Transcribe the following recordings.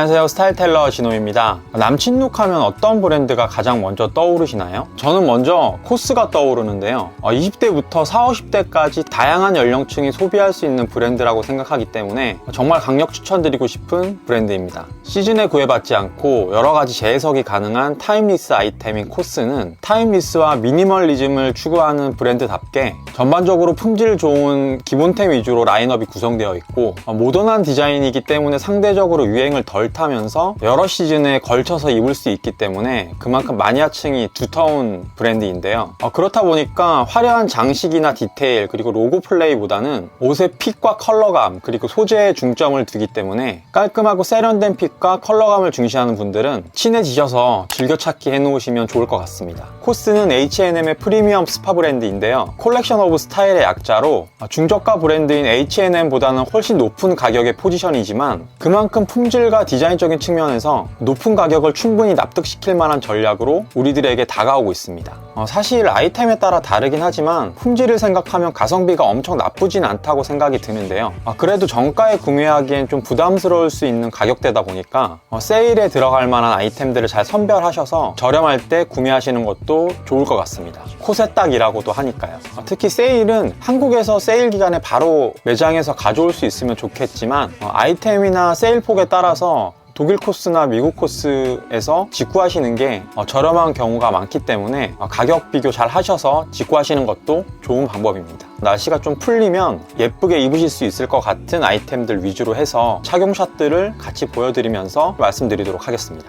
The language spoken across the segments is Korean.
안녕하세요, 스타일텔러 진호입니다. 남친룩 하면 어떤 브랜드가 가장 먼저 떠오르시나요? 저는 먼저 코스가 떠오르는데요, 20대부터 40, 50대까지 다양한 연령층이 소비할 수 있는 브랜드라고 생각하기 때문에 정말 강력 추천드리고 싶은 브랜드입니다. 시즌에 구애받지 않고 여러가지 재해석이 가능한 타임리스 아이템인 코스는 타임리스와 미니멀리즘을 추구하는 브랜드답게 전반적으로 품질 좋은 기본템 위주로 라인업이 구성되어 있고, 모던한 디자인이기 때문에 상대적으로 유행을 덜 타면서 여러 시즌에 걸쳐서 입을 수 있기 때문에 그만큼 마니아층이 두터운 브랜드인데요. 그렇다 보니까 화려한 장식이나 디테일 그리고 로고 플레이보다는 옷의 핏과 컬러감 그리고 소재에 중점을 두기 때문에 깔끔하고 세련된 핏과 컬러감을 중시하는 분들은 친해지셔서 즐겨찾기 해놓으시면 좋을 것 같습니다. 코스는 H&M의 프리미엄 스파 브랜드인데요, 콜렉션 오브 스타일의 약자로 중저가 브랜드인 H&M보다는 훨씬 높은 가격의 포지션이지만 그만큼 품질과 디자인적인 측면에서 높은 가격을 충분히 납득시킬 만한 전략으로 우리들에게 다가오고 있습니다. 사실 아이템에 따라 다르긴 하지만 품질을 생각하면 가성비가 엄청 나쁘진 않다고 생각이 드는데요, 그래도 정가에 구매하기엔 좀 부담스러울 수 있는 가격대다 보니까 세일에 들어갈 만한 아이템들을 잘 선별하셔서 저렴할 때 구매하시는 것도 좋을 것 같습니다. 콧에 딱이라고도 하니까요. 특히 세일은 한국에서 세일 기간에 바로 매장에서 가져올 수 있으면 좋겠지만 아이템이나 세일 폭에 따라서 독일 코스나 미국 코스에서 직구하시는 게 저렴한 경우가 많기 때문에 가격 비교 잘 하셔서 직구하시는 것도 좋은 방법입니다. 날씨가 좀 풀리면 예쁘게 입으실 수 있을 것 같은 아이템들 위주로 해서 착용샷들을 같이 보여드리면서 말씀드리도록 하겠습니다.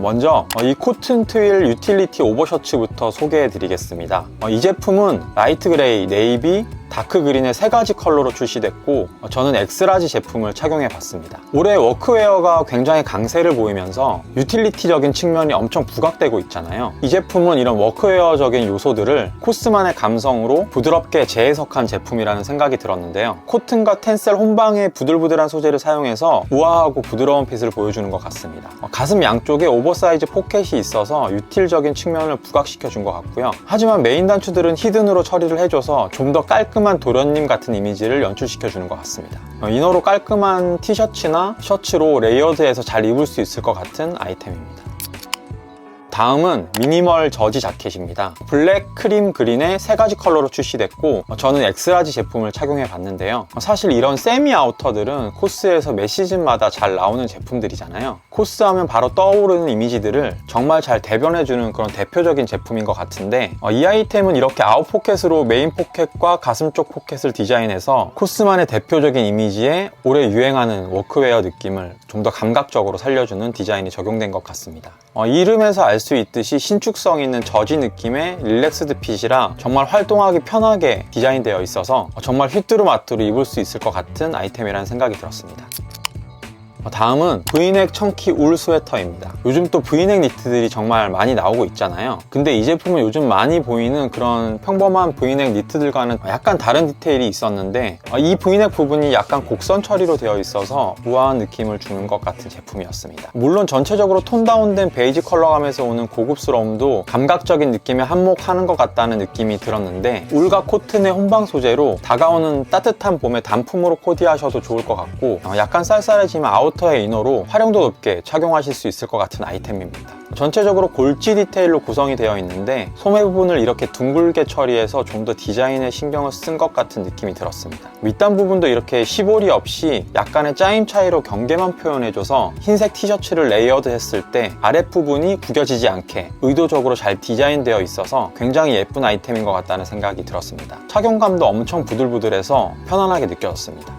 먼저 이 코튼 트윌 유틸리티 오버셔츠부터 소개해 드리겠습니다. 이 제품은 라이트 그레이, 네이비, 다크 그린의 세 가지 컬러로 출시됐고 저는 엑스라지 제품을 착용해 봤습니다. 올해 워크웨어가 굉장히 강세를 보이면서 유틸리티적인 측면이 엄청 부각되고 있잖아요. 이 제품은 이런 워크웨어적인 요소들을 코스만의 감성으로 부드럽게 재해석한 제품이라는 생각이 들었는데요, 코튼과 텐셀 혼방의 부들부들한 소재를 사용해서 우아하고 부드러운 핏을 보여주는 것 같습니다. 가슴 양쪽에 오버사이즈 포켓이 있어서 유틸적인 측면을 부각시켜 준 것 같고요. 하지만 메인 단추들은 히든으로 처리를 해줘서 좀 더 깔끔한 도련님 같은 이미지를 연출시켜주는 것 같습니다. 이너로 깔끔한 티셔츠나 셔츠로 레이어드해서 잘 입을 수 있을 것 같은 아이템입니다. 다음은 미니멀 저지 자켓입니다. 블랙, 크림, 그린의 세 가지 컬러로 출시됐고 저는 엑스라지 제품을 착용해 봤는데요, 사실 이런 세미 아우터들은 코스에서 매 시즌마다 잘 나오는 제품들이잖아요. 코스 하면 바로 떠오르는 이미지들을 정말 잘 대변해주는 그런 대표적인 제품인 것 같은데 이 아이템은 이렇게 아웃 포켓으로 메인 포켓과 가슴 쪽 포켓을 디자인해서 코스만의 대표적인 이미지에 올해 유행하는 워크웨어 느낌을 좀 더 감각적으로 살려주는 디자인이 적용된 것 같습니다. 이름에서 알 수 있듯이 신축성 있는 저지 느낌의 릴렉스드 핏이라 정말 활동하기 편하게 디자인되어 있어서 정말 휘뚜루마뚜루 입을 수 있을 것 같은 아이템이라는 생각이 들었습니다. 다음은 브이넥 청키 울 스웨터입니다. 요즘 또 브이넥 니트들이 정말 많이 나오고 있잖아요. 근데 이 제품은 요즘 많이 보이는 그런 평범한 브이넥 니트들과는 약간 다른 디테일이 있었는데 이 브이넥 부분이 약간 곡선 처리로 되어 있어서 우아한 느낌을 주는 것 같은 제품이었습니다. 물론 전체적으로 톤 다운된 베이지 컬러감에서 오는 고급스러움도 감각적인 느낌에 한몫하는 것 같다는 느낌이 들었는데 울과 코튼의 혼방 소재로 다가오는 따뜻한 봄의 단품으로 코디하셔도 좋을 것 같고 약간 쌀쌀해지만 아우터의 이너로 활용도 높게 착용하실 수 있을 것 같은 아이템입니다. 전체적으로 골지 디테일로 구성이 되어 있는데 소매 부분을 이렇게 둥글게 처리해서 좀 더 디자인에 신경을 쓴 것 같은 느낌이 들었습니다. 밑단 부분도 이렇게 시보리 없이 약간의 짜임 차이로 경계만 표현해줘서 흰색 티셔츠를 레이어드 했을 때 아랫부분이 구겨지지 않게 의도적으로 잘 디자인되어 있어서 굉장히 예쁜 아이템인 것 같다는 생각이 들었습니다. 착용감도 엄청 부들부들해서 편안하게 느껴졌습니다.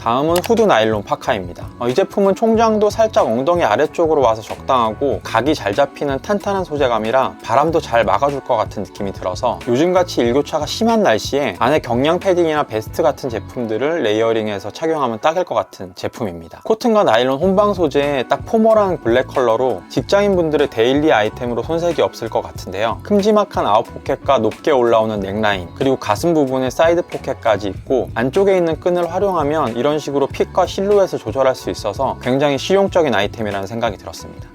다음은 후드 나일론 파카입니다. 이 제품은 총장도 살짝 엉덩이 아래쪽으로 와서 적당하고 각이 잘 잡히는 탄탄한 소재감이라 바람도 잘 막아줄 것 같은 느낌이 들어서 요즘같이 일교차가 심한 날씨에 안에 경량 패딩이나 베스트 같은 제품들을 레이어링해서 착용하면 딱일 것 같은 제품입니다. 코튼과 나일론 혼방 소재에 딱 포멀한 블랙 컬러로 직장인분들의 데일리 아이템으로 손색이 없을 것 같은데요, 큼지막한 아웃 포켓과 높게 올라오는 넥라인 그리고 가슴 부분에 사이드 포켓까지 있고 안쪽에 있는 끈을 활용하면 이런 식으로 핏과 실루엣을 조절할 수 있어서 굉장히 실용적인 아이템이라는 생각이 들었습니다.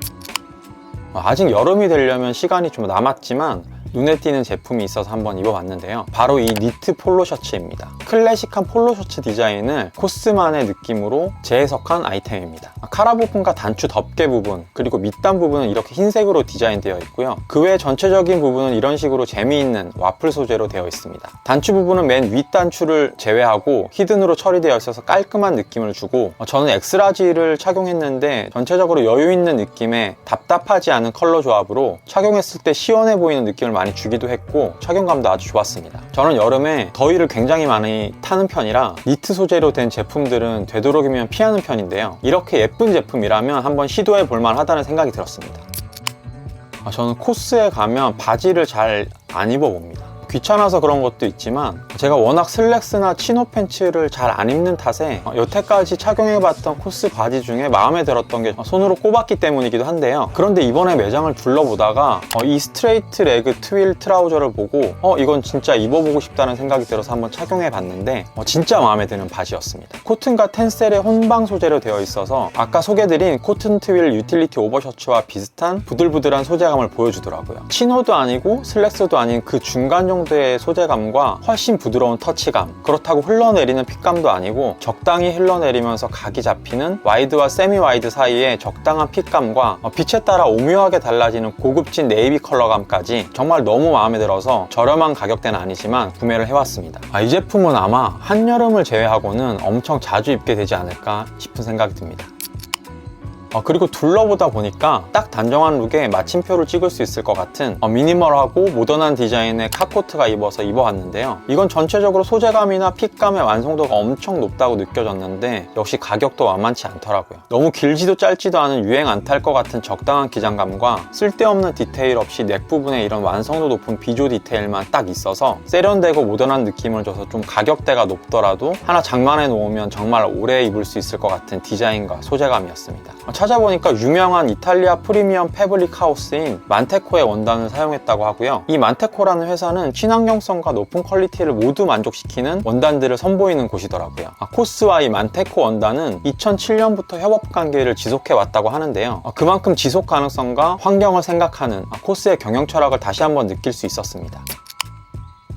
아직 여름이 되려면 시간이 좀 남았지만 눈에 띄는 제품이 있어서 한번 입어봤는데요, 바로 이 니트 폴로 셔츠입니다. 클래식한 폴로 셔츠 디자인을 코스만의 느낌으로 재해석한 아이템입니다. 카라 부분과 단추 덮개 부분, 그리고 밑단 부분은 이렇게 흰색으로 디자인되어 있고요. 그 외 전체적인 부분은 이런 식으로 재미있는 와플 소재로 되어 있습니다. 단추 부분은 맨 윗단추를 제외하고 히든으로 처리되어 있어서 깔끔한 느낌을 주고, 저는 엑스라지를 착용했는데 전체적으로 여유 있는 느낌의 답답하지 않은 컬러 조합으로 착용했을 때 시원해 보이는 느낌을 많이 주기도 했고 착용감도 아주 좋았습니다. 저는 여름에 더위를 굉장히 많이 타는 편이라 니트 소재로 된 제품들은 되도록이면 피하는 편인데요. 이렇게 예쁜 제품이라면 한번 시도해 볼 만하다는 생각이 들었습니다. 저는 코스에 가면 바지를 잘 안 입어봅니다. 귀찮아서 그런 것도 있지만 제가 워낙 슬랙스나 치노 팬츠를 잘 안 입는 탓에 여태까지 착용해봤던 코스 바지 중에 마음에 들었던 게 손으로 꼽았기 때문이기도 한데요. 그런데 이번에 매장을 둘러보다가 이 스트레이트 레그 트윌 트라우저를 보고 이건 진짜 입어보고 싶다는 생각이 들어서 한번 착용해봤는데 진짜 마음에 드는 바지였습니다. 코튼과 텐셀의 혼방 소재로 되어 있어서 아까 소개드린 코튼 트윌 유틸리티 오버셔츠와 비슷한 부들부들한 소재감을 보여주더라고요. 치노도 아니고 슬랙스도 아닌 그 중간 정도의 소재감과 훨씬 부드러운 터치감, 그렇다고 흘러내리는 핏감도 아니고 적당히 흘러내리면서 각이 잡히는 와이드와 세미 와이드 사이에 적당한 핏감과 빛에 따라 오묘하게 달라지는 고급진 네이비 컬러감까지 정말 너무 마음에 들어서 저렴한 가격대는 아니지만 구매를 해왔습니다. 이 제품은 아마 한여름을 제외하고는 엄청 자주 입게 되지 않을까 싶은 생각이 듭니다. 그리고 둘러보다 보니까 딱 단정한 룩에 마침표를 찍을 수 있을 것 같은 미니멀하고 모던한 디자인의 카코트가 입어봤는데요. 이건 전체적으로 소재감이나 핏감의 완성도가 엄청 높다고 느껴졌는데 역시 가격도 만만치 않더라고요. 너무 길지도 짧지도 않은 유행 안 탈 것 같은 적당한 기장감과 쓸데없는 디테일 없이 넥 부분에 이런 완성도 높은 비조 디테일만 딱 있어서 세련되고 모던한 느낌을 줘서 좀 가격대가 높더라도 하나 장만해 놓으면 정말 오래 입을 수 있을 것 같은 디자인과 소재감이었습니다. 찾아보니까 유명한 이탈리아 프리미엄 패브릭 하우스인 만테코의 원단을 사용했다고 하고요. 이 만테코라는 회사는 친환경성과 높은 퀄리티를 모두 만족시키는 원단들을 선보이는 곳이더라고요. 코스와 이 만테코 원단은 2007년부터 협업 관계를 지속해 왔다고 하는데요. 그만큼 지속 가능성과 환경을 생각하는 코스의 경영 철학을 다시 한번 느낄 수 있었습니다.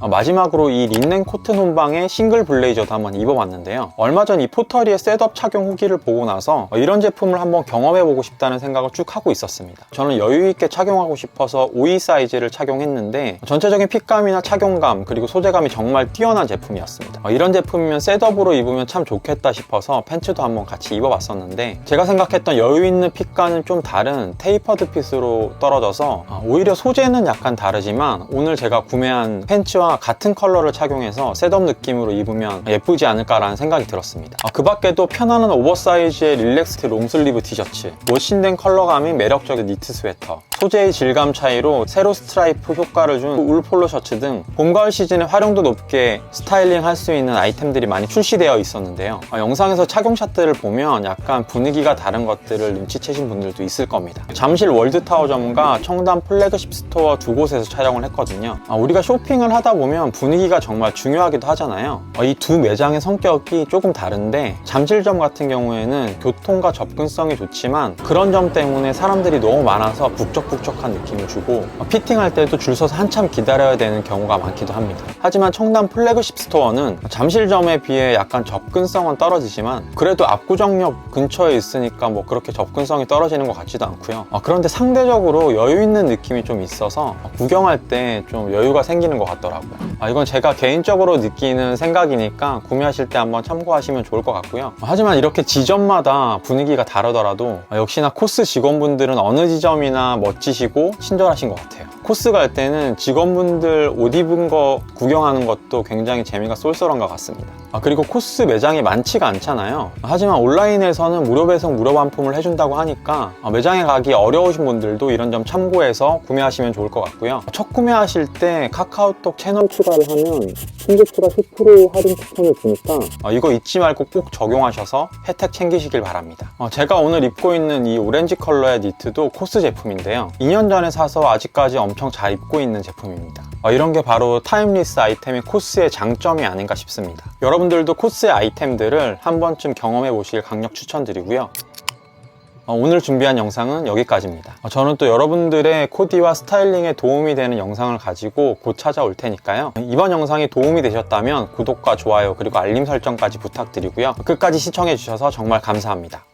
마지막으로 이 린넨 코튼 혼방의 싱글 블레이저도 한번 입어봤는데요. 얼마 전 이 포터리의 셋업 착용 후기를 보고 나서 이런 제품을 한번 경험해보고 싶다는 생각을 쭉 하고 있었습니다. 저는 여유있게 착용하고 싶어서 52 사이즈를 착용했는데 전체적인 핏감이나 착용감 그리고 소재감이 정말 뛰어난 제품이었습니다. 이런 제품이면 셋업으로 입으면 참 좋겠다 싶어서 팬츠도 한번 같이 입어봤었는데 제가 생각했던 여유있는 핏감은 좀 다른 테이퍼드 핏으로 떨어져서 오히려 소재는 약간 다르지만 오늘 제가 구매한 팬츠와 같은 컬러를 착용해서 셋업 느낌으로 입으면 예쁘지 않을까라는 생각이 들었습니다. 그 밖에도 편안한 오버사이즈의 릴렉스드 롱슬리브 티셔츠, 워싱된 컬러감이 매력적인 니트 스웨터, 소재의 질감 차이로 세로 스트라이프 효과를 준 울 폴로 셔츠 등 봄, 가을 시즌에 활용도 높게 스타일링 할 수 있는 아이템들이 많이 출시되어 있었는데요. 영상에서 착용샷들을 보면 약간 분위기가 다른 것들을 눈치채신 분들도 있을 겁니다. 잠실 월드타워점과 청담 플래그십 스토어 두 곳에서 촬영을 했거든요. 우리가 쇼핑을 하다 보면 분위기가 정말 중요하기도 하잖아요. 이 두 매장의 성격이 조금 다른데 잠실점 같은 경우에는 교통과 접근성이 좋지만 그런 점 때문에 사람들이 너무 많아서 북적북적한 느낌을 주고 피팅할 때도 줄 서서 한참 기다려야 되는 경우가 많기도 합니다. 하지만 청담 플래그십 스토어는 잠실점에 비해 약간 접근성은 떨어지지만 그래도 압구정역 근처에 있으니까 뭐 그렇게 접근성이 떨어지는 것 같지도 않고요. 그런데 상대적으로 여유 있는 느낌이 좀 있어서 구경할 때 좀 여유가 생기는 것 같더라고요. 이건 제가 개인적으로 느끼는 생각이니까 구매하실 때 한번 참고하시면 좋을 것 같고요. 하지만 이렇게 지점마다 분위기가 다르더라도 역시나 코스 직원분들은 어느 지점이나 멋지시고 친절하신 것 같아요. 코스 갈 때는 직원분들 옷 입은 거 구경하는 것도 굉장히 재미가 쏠쏠한 것 같습니다. 그리고 코스 매장이 많지가 않잖아요. 하지만 온라인에서는 무료 배송 무료 반품을 해준다고 하니까 매장에 가기 어려우신 분들도 이런 점 참고해서 구매하시면 좋을 것 같고요. 첫 구매하실 때 카카오톡 채널 추가를 하면 충족 추가 10% 할인 쿠폰을 주니까 이거 잊지 말고 꼭 적용하셔서 혜택 챙기시길 바랍니다. 제가 오늘 입고 있는 이 오렌지 컬러의 니트도 코스 제품인데요. 2년 전에 사서 아직까지 엄청 잘 입고 있는 제품입니다. 이런 게 바로 타임리스 아이템인 코스의 장점이 아닌가 싶습니다. 여러분들도 코스의 아이템들을 한 번쯤 경험해 보시길 강력 추천드리고요. 오늘 준비한 영상은 여기까지입니다. 저는 또 여러분들의 코디와 스타일링에 도움이 되는 영상을 가지고 곧 찾아올 테니까요. 이번 영상이 도움이 되셨다면 구독과 좋아요 그리고 알림 설정까지 부탁드리고요. 끝까지 시청해 주셔서 정말 감사합니다.